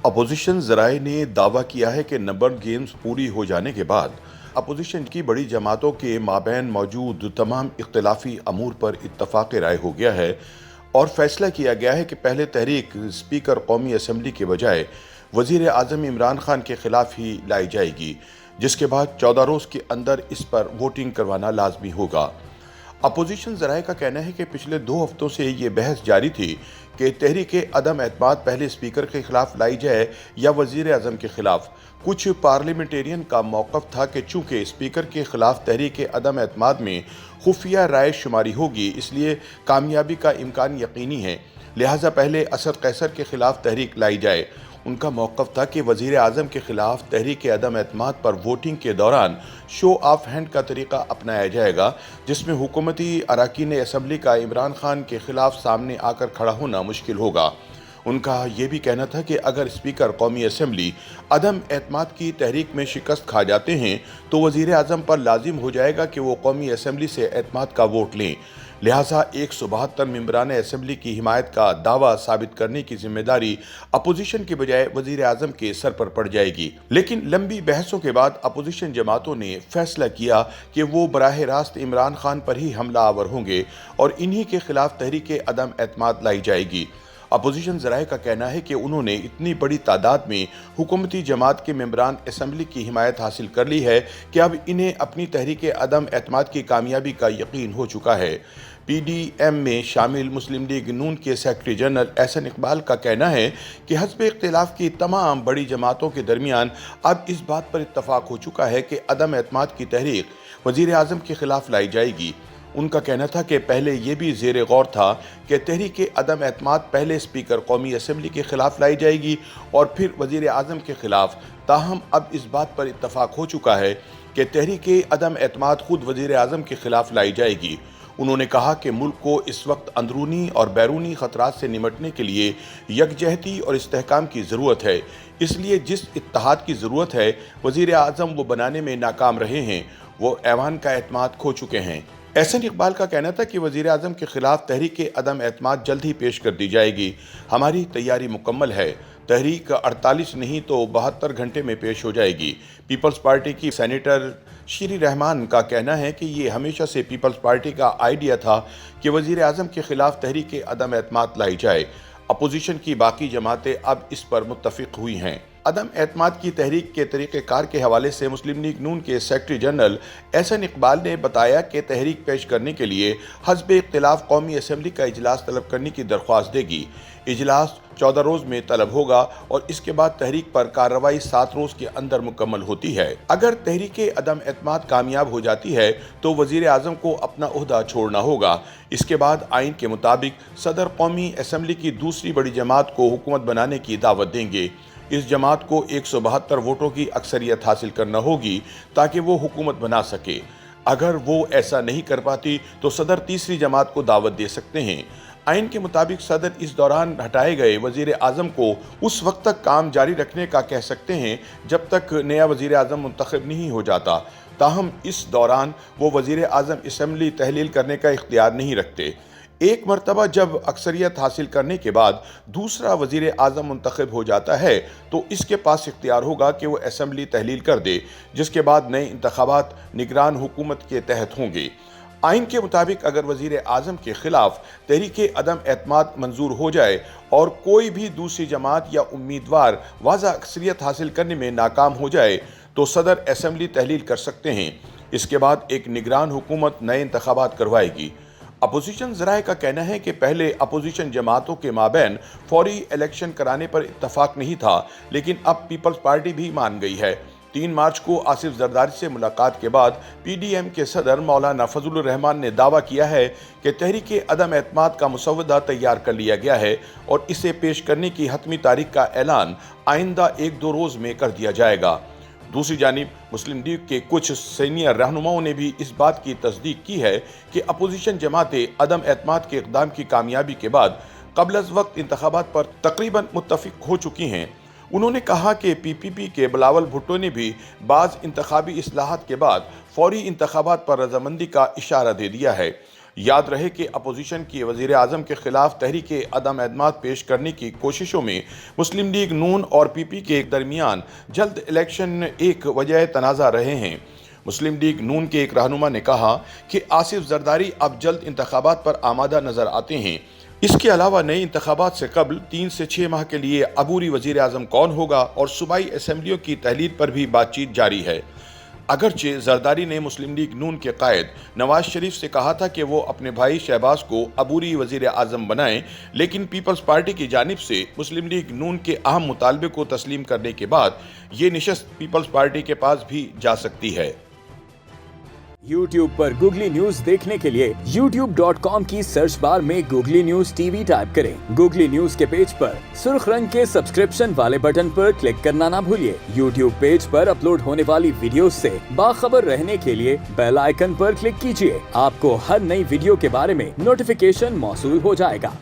Opposition ज़राए ने दावा किया है कि नंबर गेम्स पूरी हो जाने के बाद अपोजिशन की बड़ी जमातों के माबैन मौजूद तमाम इख्तिलाफी अमूर पर इत्तफाक राय हो गया है और फैसला किया गया है कि पहले तहरीक स्पीकर कौमी असम्बली के बजाय वज़ीर आज़म इमरान खान के खिलाफ ही लाई जाएगी, जिसके बाद 14 रोज़ के अंदर इस पर वोटिंग करवाना लाजमी होगा। अपोजिशन ज़राए का कहना है कि पिछले 2 हफ्तों से ये बहस जारी थी कि तहरीक अदम एतमाद पहले स्पीकर के खिलाफ लाई जाए या वज़ीर आज़म के खिलाफ। कुछ पार्लियामेंटेरियन का मौक़िफ़ था कि चूँकि स्पीकर के खिलाफ तहरीक अदम एतमाद में खुफिया राय शुमारी होगी, इसलिए कामयाबी का इम्कान यकीनी है, लिहाजा पहले असद कैसर के खिलाफ तहरीक लाई जाए। उनका मौक़िफ़ था कि वज़ीर आज़म के खिलाफ तहरीक अदम एतमाद पर वोटिंग के दौरान शो ऑफ हैंड का तरीक़ा अपनाया जाएगा, जिसमें हुकूमती अरकान असम्बली का इमरान खान के खिलाफ सामने आकर खड़ा होना मुश्किल होगा। उनका यह भी कहना था कि अगर स्पीकर कौमी असम्बली अदम एतमाद की तहरीक में शिकस्त खा जाते हैं तो वज़ीर आज़म पर लाजिम हो जाएगा कि वो कौमी असम्बली से एतमाद का वोट लें, लिहाजा 172 मेंबरान असम्बली की हिमायत का दावा साबित करने की जिम्मेदारी अपोजिशन के बजाय वज़ीर आज़म के सर पर पड़ जाएगी। लेकिन लंबी बहसों के बाद अपोजिशन जमातों ने फैसला किया कि वो बराह रास्त इमरान खान पर ही हमला आवर होंगे और इन्हीं के खिलाफ तहरीक अदम एतमाद लाई जाएगी। अपोजिशन ज़राए का कहना है कि उन्होंने इतनी बड़ी तादाद में हुकूमती जमात के मेंबरान असम्बली की हिमायत हासिल कर ली है कि अब इन्हें अपनी तहरीक अदम एतमाद की कामयाबी का यकीन हो चुका है। PDM में शामिल मुस्लिम लीग नून के सेक्रेटरी जनरल एहसन इकबाल का कहना है कि हस्ब इख्तिलाफ की तमाम बड़ी जमातों के दरमियान अब इस बात पर इत्तफाक हो चुका है कि अदम एतमाद की तहरीक वज़ीर आज़म के खिलाफ लाई जाएगी। उनका कहना था कि पहले ये भी ज़ेर गौर था कि तहरीक अदम एतमाद पहले स्पीकर कौमी असम्बली के खिलाफ लाई जाएगी और फिर वज़ीर आज़म के खिलाफ। ताहम अब इस बात पर इत्तफाक हो चुका है कि तहरीक अदम एतमाद खुद वज़ीर आज़म के खिलाफ लाई जाएगी। उन्होंने कहा कि मुल्क को इस वक्त अंदरूनी और बैरूनी ख़तरात से निमटने के लिए यकजहती और इस्तेहकाम की ज़रूरत है, इसलिए जिस इत्तेहाद की ज़रूरत है वज़ीर आज़म वो बनाने में नाकाम रहे हैं, वो ऐवान का एतमाद खो चुके हैं। एहसन इकबाल का कहना था कि वज़ीर आज़म के खिलाफ तहरीक अदम एतमाद जल्द ही पेश कर दी जाएगी। हमारी तैयारी मुकम्मल है। तहरीक 48 नहीं तो 72 घंटे में पेश हो जाएगी। पीपल्स पार्टी की सेनेटर शीरी रहमान का कहना है कि ये हमेशा से पीपल्स पार्टी का आइडिया था कि वज़ीर आज़म के खिलाफ तहरीक अदम एतमाद लाई जाए। अपोजिशन की बाकी जमातें अब इस पर मुत्तफ़िक़ हुई हैं। अदम एतमाद की तहरीक के तरीक़ेकार के हवाले से मुस्लिम लीग नून के सेक्रेटरी जनरल एहसन इकबाल ने बताया कि तहरीक पेश करने के लिए हस्ब इख्तिलाफ कौमी असम्बली का इजलास तलब करने की दरख्वास्त देगी। इजलास 14 रोज़ में तलब होगा और इसके बाद तहरीक पर कार्रवाई 7 रोज़ के अंदर मुकम्मल होती है। अगर तहरीक अदम एतमाद कामयाब हो जाती है तो वज़ीर आज़म को अपना ओहदा छोड़ना होगा। इसके बाद आइन के मुताबिक सदर कौमी असम्बली की दूसरी बड़ी जमात को हुकूमत बनाने की दावत देंगे। इस जमात को 172 वोटों की अक्सरियत हासिल करना होगी ताकि वो हुकूमत बना सके। अगर वो ऐसा नहीं कर पाती तो सदर तीसरी जमात को दावत दे सकते हैं। आइन के मुताबिक सदर इस दौरान हटाए गए वज़ीर आज़म को उस वक्त तक काम जारी रखने का कह सकते हैं जब तक नया वज़ीर आज़म मुंतखब नहीं हो जाता। ताहम इस दौरान वो वज़ीर आज़म असम्बली तहलील करने का इख्तियार नहीं रखते। एक मरतबा जब अक्सरियत हासिल करने के बाद दूसरा वज़ीर आज़म मुंतखब हो जाता है तो इसके पास इख्तियार होगा कि वो असम्बली तहलील कर दे, जिसके बाद नए इंतखाबात निगरान हुकूमत के तहत होंगे। आइन के मुताबिक अगर वज़ीर आज़म के खिलाफ तहरीक अदम एतमाद मंजूर हो जाए और कोई भी दूसरी जमात या उम्मीदवार वाज़ा अक्सरियत हासिल करने में नाकाम हो जाए तो सदर असम्बली तहलील कर सकते हैं। इसके बाद एक निगरान हुकूमत नए इंतखाबात करवाएगी। अपोजिशन ज़राए का कहना है कि पहले अपोजिशन जमातों के माबैन फौरी इलेक्शन कराने पर इत्तफाक नहीं था, लेकिन अब पीपल्स पार्टी भी मान गई है। 3 मार्च को आसिफ जरदारी से मुलाकात के बाद PDM के सदर मौलाना फजलुर रहमान ने दावा किया है कि तहरीक अदम एतमाद का मुसवदा तैयार कर लिया गया है और इसे पेश करने की हतमी तारीख का ऐलान आइंदा 1-2 रोज़ में कर दिया जाएगा। दूसरी जानिब मुस्लिम लीग के कुछ सीनियर रहनुमाओं ने भी इस बात की तस्दीक की है कि अपोजिशन जमातें अदम एतमाद के इक़दाम की कामयाबी के बाद क़ब्ल अज़ वक्त इंतखाबात पर तकरीबन मुत्तफ़िक़ हो चुकी हैं। उन्होंने कहा कि PPP के बिलावल भुट्टो ने भी बाज़ इंतखाबी इस्लाहात के बाद फौरी इंतखाबात पर रजामंदी का इशारा दे दिया है। یاد رہے کہ اپوزیشن کی وزیر اعظم کے خلاف تحریک عدم اعتماد پیش کرنے کی کوششوں میں مسلم لیگ نون اور پی پی کے درمیان جلد الیکشن ایک وجہ تنازع رہے ہیں۔ مسلم لیگ نون کے ایک رہنما نے کہا کہ آصف زرداری اب جلد انتخابات پر آمادہ نظر آتے ہیں۔ اس کے علاوہ نئے انتخابات سے قبل 3 سے 6 ماہ کے لیے عبوری وزیر اعظم کون ہوگا اور صوبائی اسمبلیوں کی تحلیل پر بھی بات چیت جاری ہے۔ اگرچہ زرداری نے مسلم لیگ نون کے قائد نواز شریف سے کہا تھا کہ وہ اپنے بھائی شہباز کو عبوری وزیر اعظم بنائیں، لیکن پیپلز پارٹی کی جانب سے مسلم لیگ نون کے اہم مطالبے کو تسلیم کرنے کے بعد یہ نشست پیپلز پارٹی کے پاس بھی جا سکتی ہے۔ YouTube پر گوگلی نیوز دیکھنے کے لیے youtube.com کی سرچ بار میں googly news T V type کریں۔ گوگلی نیوز کے پیج پر سرخ رنگ کے سبسکرپشن والے بٹن پر کلک کرنا نہ بھولیے۔ YouTube پیج پر اپلوڈ ہونے والی ویڈیوز سے باخبر رہنے کے لیے بیل آئیکن پر کلک کیجیے۔ آپ کو ہر نئی ویڈیو کے بارے میں نوٹیفیکیشن موصول ہو جائے گا۔